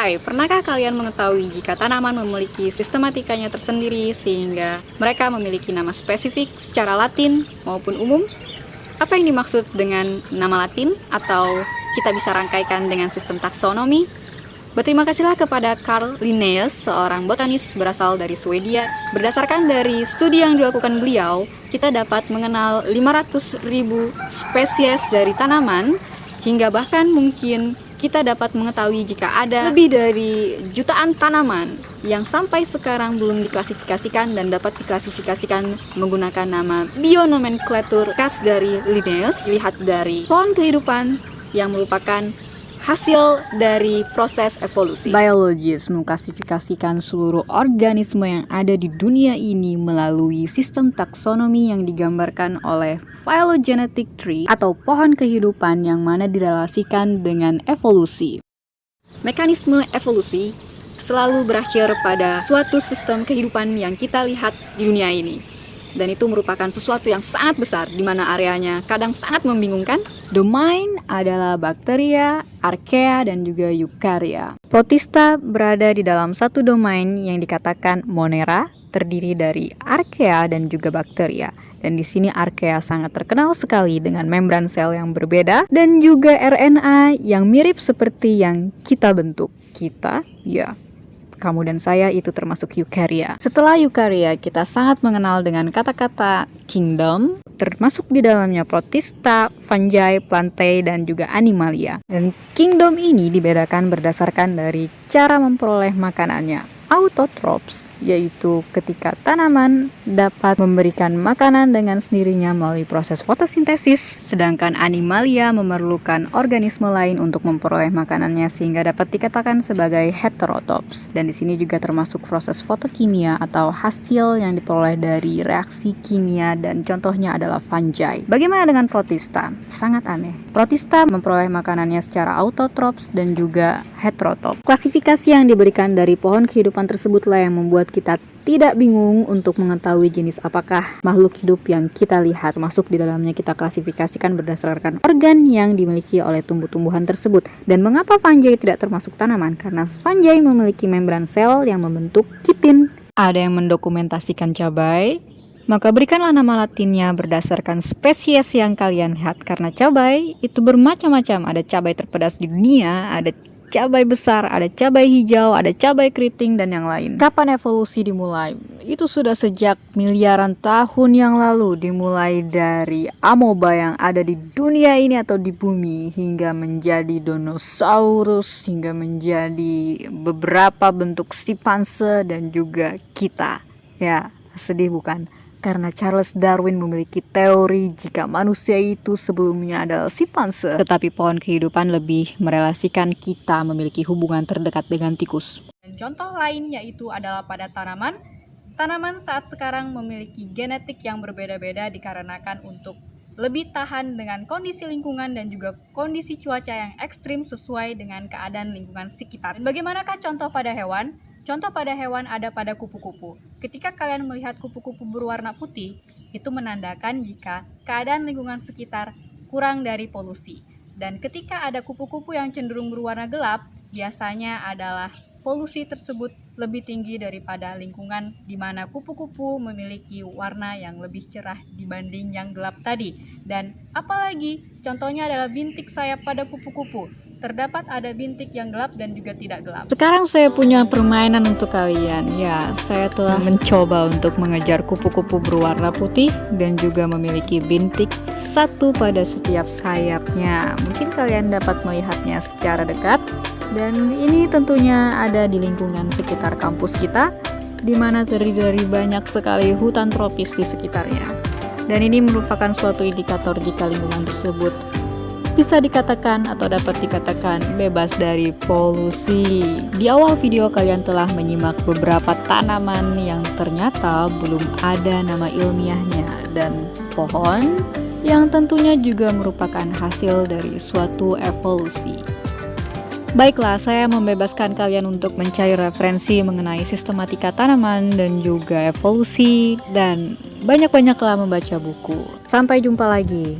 Hai, pernahkah kalian mengetahui jika tanaman memiliki sistematikanya tersendiri sehingga mereka memiliki nama spesifik secara Latin maupun umum? Apa yang dimaksud dengan nama Latin atau kita bisa rangkaikan dengan sistem taksonomi? Berterima kasihlah kepada Carl Linnaeus, seorang botanis berasal dari Swedia. Berdasarkan dari studi yang dilakukan beliau, kita dapat mengenal 500.000 spesies dari tanaman, hingga bahkan mungkin kita dapat mengetahui jika ada lebih dari jutaan tanaman yang sampai sekarang belum diklasifikasikan dan dapat diklasifikasikan menggunakan nama bionomenklatur khas dari Linnaeus. Dilihat dari pohon kehidupan yang merupakan hasil dari proses evolusi. Biologis mengklasifikasikan seluruh organisme yang ada di dunia ini melalui sistem taksonomi yang digambarkan oleh phylogenetic tree atau pohon kehidupan yang mana direlasikan dengan evolusi. Mekanisme evolusi selalu berakhir pada suatu sistem kehidupan yang kita lihat di dunia ini. Dan itu merupakan sesuatu yang sangat besar, di mana areanya kadang sangat membingungkan. Domain adalah bakteria, archaea, dan juga eukarya. Protista berada di dalam satu domain yang dikatakan monera, terdiri dari archaea dan juga bakteria. Dan di sini archaea sangat terkenal sekali dengan membran sel yang berbeda dan juga RNA yang mirip seperti yang kita bentuk. Kita, ya. Kamu dan saya itu termasuk eukarya. Setelah eukarya, kita sangat mengenal dengan kata-kata kingdom, termasuk di dalamnya protista, fungi, plantae, dan juga animalia. Dan kingdom ini dibedakan berdasarkan dari cara memperoleh makanannya. Autotrophs, yaitu ketika tanaman dapat memberikan makanan dengan sendirinya melalui proses fotosintesis, sedangkan animalia memerlukan organisme lain untuk memperoleh makanannya sehingga dapat dikatakan sebagai heterotrophs. Dan di sini juga termasuk proses fotokimia atau hasil yang diperoleh dari reaksi kimia dan contohnya adalah fungi. Bagaimana dengan protista? Sangat aneh. Protista memperoleh makanannya secara autotrophs dan juga heterotrophs. Klasifikasi yang diberikan dari pohon kehidupan tersebutlah yang membuat kita tidak bingung untuk mengetahui jenis apakah makhluk hidup yang kita lihat. Masuk di dalamnya kita klasifikasikan berdasarkan organ yang dimiliki oleh tumbuh-tumbuhan tersebut. Dan mengapa fungi tidak termasuk tanaman? Karena fungi memiliki membran sel yang membentuk kitin. Ada yang mendokumentasikan cabai, maka berikanlah nama latinnya berdasarkan spesies yang kalian lihat. Karena cabai itu bermacam-macam. Ada cabai terpedas di dunia, ada cabai besar, ada cabai hijau, ada cabai keriting, dan yang lain. Kapan evolusi dimulai? Itu sudah sejak miliaran tahun yang lalu, dimulai dari amoeba yang ada di dunia ini atau di bumi, hingga menjadi dinosaurus, hingga menjadi beberapa bentuk simpanse dan juga kita. Ya, sedih bukan? Karena Charles Darwin memiliki teori jika manusia itu sebelumnya adalah simpanse, tetapi pohon kehidupan lebih merelasikan kita memiliki hubungan terdekat dengan tikus. Dan contoh lain yaitu adalah pada tanaman. Tanaman saat sekarang memiliki genetik yang berbeda-beda dikarenakan untuk lebih tahan dengan kondisi lingkungan dan juga kondisi cuaca yang ekstrim sesuai dengan keadaan lingkungan sekitar. Dan bagaimanakah contoh pada hewan? Contoh pada hewan ada pada kupu-kupu. Ketika kalian melihat kupu-kupu berwarna putih, itu menandakan jika keadaan lingkungan sekitar kurang dari polusi. Dan ketika ada kupu-kupu yang cenderung berwarna gelap, biasanya adalah polusi tersebut lebih tinggi daripada lingkungan di mana kupu-kupu memiliki warna yang lebih cerah dibanding yang gelap tadi. Dan apalagi contohnya adalah bintik sayap pada kupu-kupu. Terdapat ada bintik yang gelap dan juga tidak gelap. Sekarang saya punya permainan untuk kalian. Ya, saya telah mencoba untuk mengejar kupu-kupu berwarna putih dan juga memiliki bintik satu pada setiap sayapnya. Mungkin kalian dapat melihatnya secara dekat. Dan ini tentunya ada di lingkungan sekitar kampus kita, di mana terdiri dari banyak sekali hutan tropis di sekitarnya. Dan ini merupakan suatu indikator jika lingkungan tersebut bisa dikatakan atau dapat dikatakan bebas dari polusi. Di awal video kalian telah menyimak beberapa tanaman yang ternyata belum ada nama ilmiahnya, dan pohon yang tentunya juga merupakan hasil dari suatu evolusi. Baiklah, saya membebaskan kalian untuk mencari referensi mengenai sistematika tanaman dan juga evolusi, dan banyak-banyaklah membaca buku. Sampai jumpa lagi.